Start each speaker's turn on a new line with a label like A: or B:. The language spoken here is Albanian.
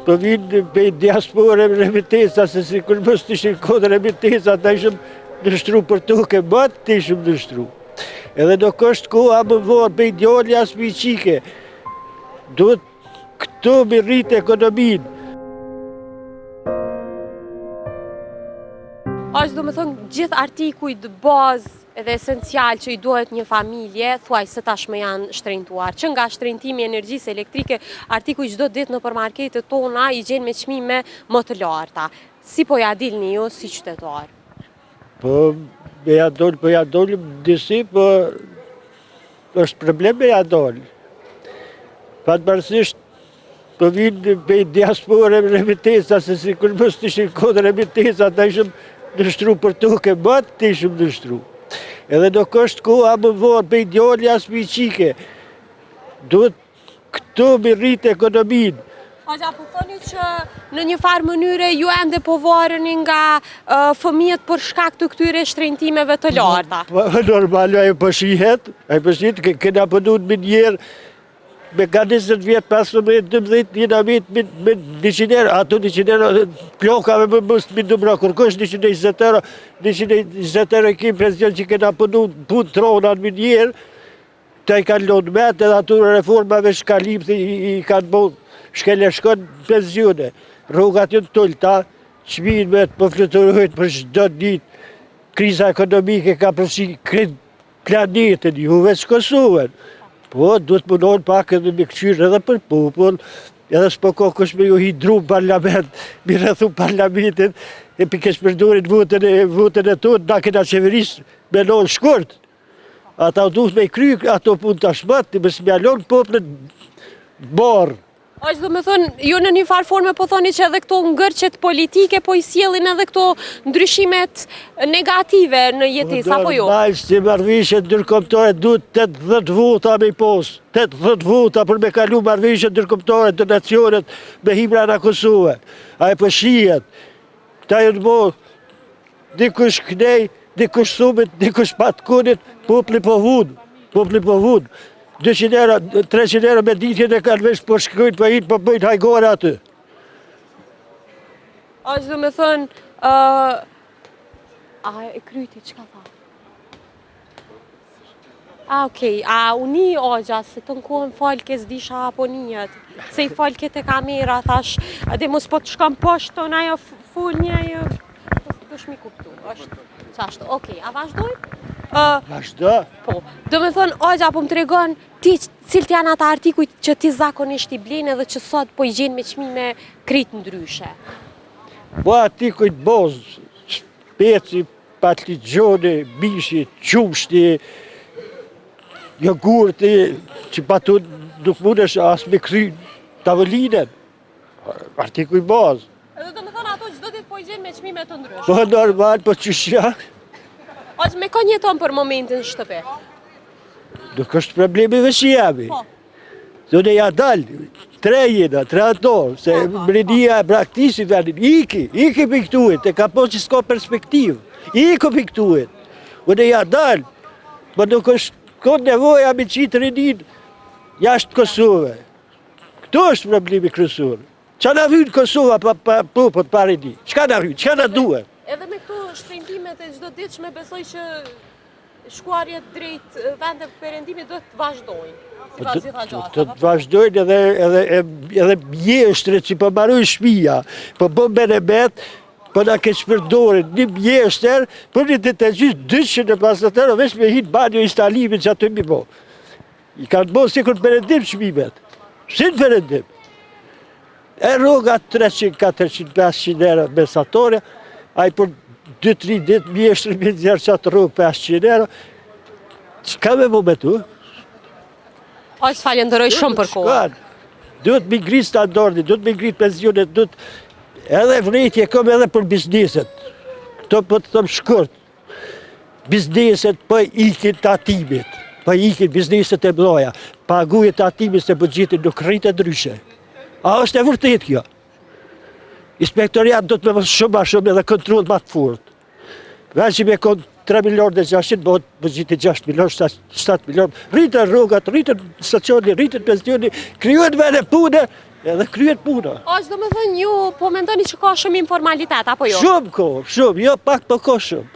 A: po vinë pe diaspore remitesa, se si kur mos të ishin kodë remitesa, ta ishëm nështru për tuke, batë të ishëm nështru. Edhe nuk është koha më vorë, pe djali as mi qike. Duhet këtu me rritë ekonominë.
B: Ashtë do me thonë gjithë artikujt bazë edhe esencial që i duhet një familje, thuaj se tashmë janë shtrenjtuar. Që nga shtrenjtimi energjisë elektrike, artikuj çdo ditë në përmarketet tona i gjenë me çmime më të larta. Si po ja dilni ju si qytetar?
A: Po ja dolim disi, po është problem me ja dolim. Fatëbarësisht, po vinë pe diaspore remitesa, se si kur mos të ishin kodë remitesa, ta ishëm nështru për tuke, batë të ishëm nështru. Edhe nuk është koha më vorë, pe djali as mi qike. Duhet këtu me rritë ekonominë.
B: Hoxha, po thoni që në një farë mënyre ju ende po vareni nga fëmijët për shkak të këtyre shtrenjtimeve të larta.
A: Normal, ajo po shihet, këna pënu në minjerë, me ka 20 vjetë, 15, 12, njëna vitë me 100 euro, ato 100 euro, plokave më mështë mi numra, kërkosh 120 euro, 120 euro kim presion që këna pënu punë trona në minjerë, ta i kanë lonë metë edhe ato reformave shkalim, i kanë bon, shkele shkon pensione, rrugat jënë tullta, qminë me të përfluturojnë për çdo ditë, kriza ekonomike ka përsi kretë planetin, juve s'kosuven. Po, duhet punon pak edhe me këqyrë edhe për popull, edhe s'po kokush me ju hidru në parlament, mi rrethu parlamentin, e pikesh përdurin votën e tonë, na kena qeverisë me lonë shkurt. Ata duhet me kry ato punë të shmat, me smjallon popullin barë.
B: Ashtë do me thonë, ju në një farë forme po thoni që edhe këto ngërqet politike po i sjellin edhe këto ndryshimet negative në jetës, apo jo?
A: Normal, si marrëveshjet ndërkombëtare duhet 80 vota me posë, 80 vota për me kalu marrëveshjet ndërkombëtare të nacionet me himra në Kosovë. A e përshijet, ta ju në mo, dikush knej, dikush sumit, dikush patkunit, popli po vunë. 200 euro, 300 euro me ditjen e kanë vesh po shkrujt për hitë, po bëjt hajgore aty.
B: Ashtë do me thënë, e kryti, që ka tha? Okej, uni ogja, se të nkohen falke s'disha apo njët, se i falke të kamera, thash, dhe mos po të shkam poshtë të në ajo full një ajo, të shmi kuptu, është, qashtë, okej, a vazhdojmë?
A: Vazhdo?
B: Po, do me thonë, ogja, po më të regon, ti cilët janë ata artikuj që ti zakonisht i blenë edhe që sot po i gjenë me çmime krejt ndryshe?
A: Po artikuj të bozë, speci, patligjoni, mishi, qumshti, jogurti, që patu nuk mundesh as me kry tavëlinën. Artikuj bozë.
B: Edhe do me thonë, ato çdo ditë po i gjenë me çmime të ndryshme?
A: Po normal, po qëshja.
B: Aqë me kënë jeton për momentin në shtëpi?
A: Nuk është problemi që jemi. Dhe ja dalë, 3 jena, 3 atorë, se mrenia e praktisit venin, iki për këtuit, e ka po që s'ka perspektivë, iki për këtuit. Dhe ja dalë, më nuk është këtë nevoja me qitë rinin jashtë Kosovë. Këtu është problemi kryesor. Qa na vynë Kosova pa popët pa rini? Qka na vynë? Qka na duhet?
B: Edhe me këtu shtrejntimet e çdo ditëshme besoj që shkuarjet drejt vende perëndimit do të vazhdojnë. Si pas
A: të vazhdojnë edhe mjeshtret që po marrojnë shtëpia, po bën benebet, po na keq përdorin një mjeshtër, për një ditë të gjithë 250 euro veç me hinë banjo instalimin që aty mi bo. I kanë bo si kur perëndim shmimet. Si në perëndim? E rruga 300, 400, 500 euro mesatore, a i për 2-3 ditë mjeshtër me njerë që atë rrugë 500 euro, që ka me mu me tu?
B: Aqë falenderoj shumë për kohë.
A: Duhet mi ngrit standardi, duhet mi ngrit pensionet, edhe vrejtje kom edhe për bizneset. Këto po të thëmë shkurt. Bizneset për ikin të atimit, për ikin bizneset e mdoja, pagujet të atimit se budgetin nuk rritë ndryshe. A është e vërtet kjo? Inspektoriat do të me shumë a shumë edhe kontrol ma të furt. Veç që me konë 3 milion dhe 600, bëhet budgeti 6 milion, 7 milion, rritën rrugat, rritën stacioni, rritën pensioni, kryojnë vene pune, edhe kryet puna.
B: Është do më thënë ju po mendoni që ka shumë informalitet, apo jo?
A: Shumë ko, shumë, jo pak po ko shumë.